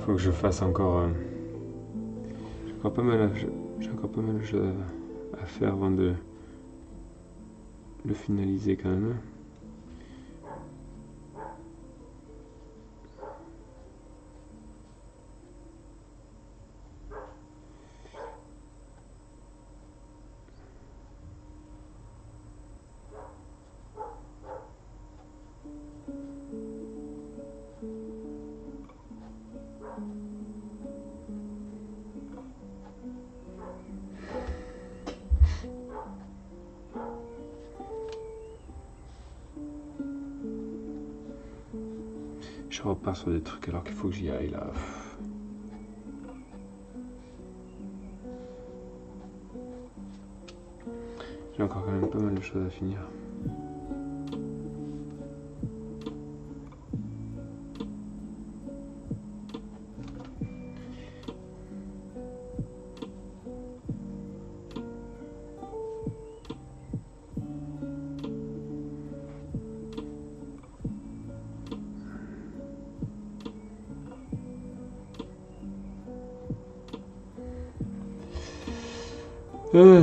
Faut que je fasse encore. J'ai encore pas mal de choses à faire avant de le finaliser quand même. Je repars sur des trucs alors qu'il faut que j'y aille là. J'ai encore quand même pas mal de choses à finir.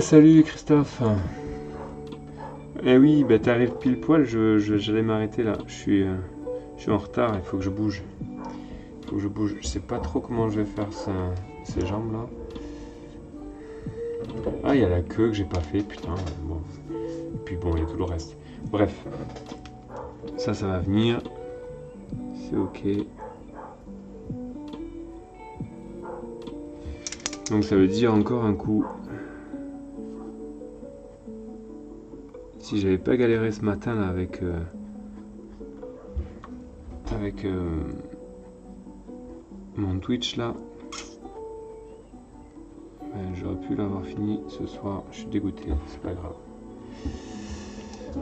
Salut Christophe. Eh oui, bah t'arrives pile poil, j'allais m'arrêter là. Je suis en retard, il faut que je bouge. Il faut que je bouge. Je sais pas trop comment je vais faire ces jambes là. Ah, il y a la queue que j'ai pas fait, putain. Bon. Et puis bon, il y a tout le reste. Bref. Ça va venir. C'est ok. Donc ça veut dire encore un coup. Si j'avais pas galéré ce matin là avec mon Twitch là, j'aurais pu l'avoir fini ce soir. Je suis dégoûté, c'est pas grave.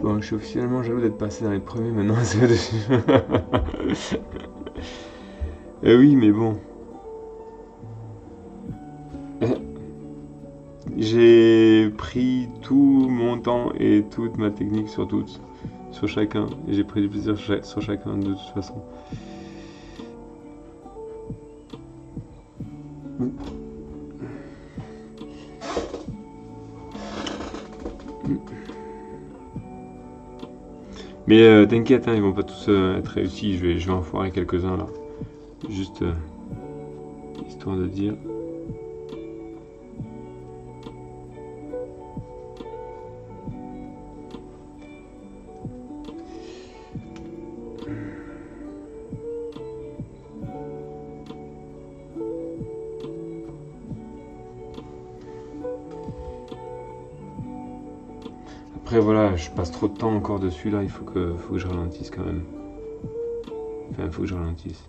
Bon, je suis officiellement jaloux d'être passé dans les premiers maintenant. Eh oui, mais bon. J'ai pris tout mon temps et toute ma technique sur chacun. Et j'ai pris du plaisir sur chacun de toute façon. Mais t'inquiète, hein, ils vont pas tous être réussis. Je vais en foirer quelques-uns là. Juste histoire de dire. Après voilà, je passe trop de temps encore dessus là, il faut que je ralentisse quand même. Enfin, il faut que je ralentisse.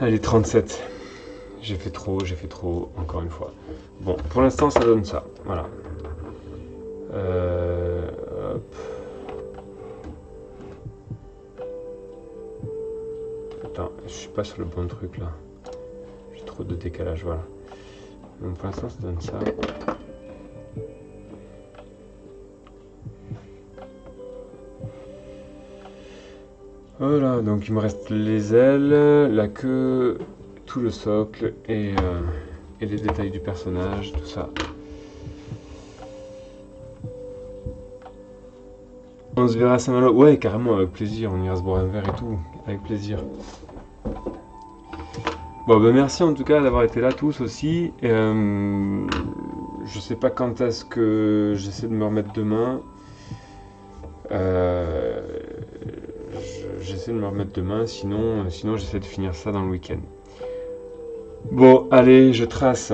Allez, 37. J'ai fait trop, encore une fois. Bon, pour l'instant, ça donne ça. Voilà. Hop. Attends, je suis pas sur le bon truc là. J'ai trop de décalage, voilà. Donc pour l'instant, ça donne ça. Voilà, donc il me reste les ailes, la queue, tout le socle et les détails du personnage, tout ça. On se verra à Saint-Malo. Ouais, carrément, avec plaisir, on ira se boire un verre et tout, avec plaisir. Bon, ben merci en tout cas d'avoir été là tous aussi. Je sais pas quand est-ce que j'essaie de me remettre demain. J'essaie de me remettre demain, sinon j'essaie de finir ça dans le week-end. Bon, allez, je trace.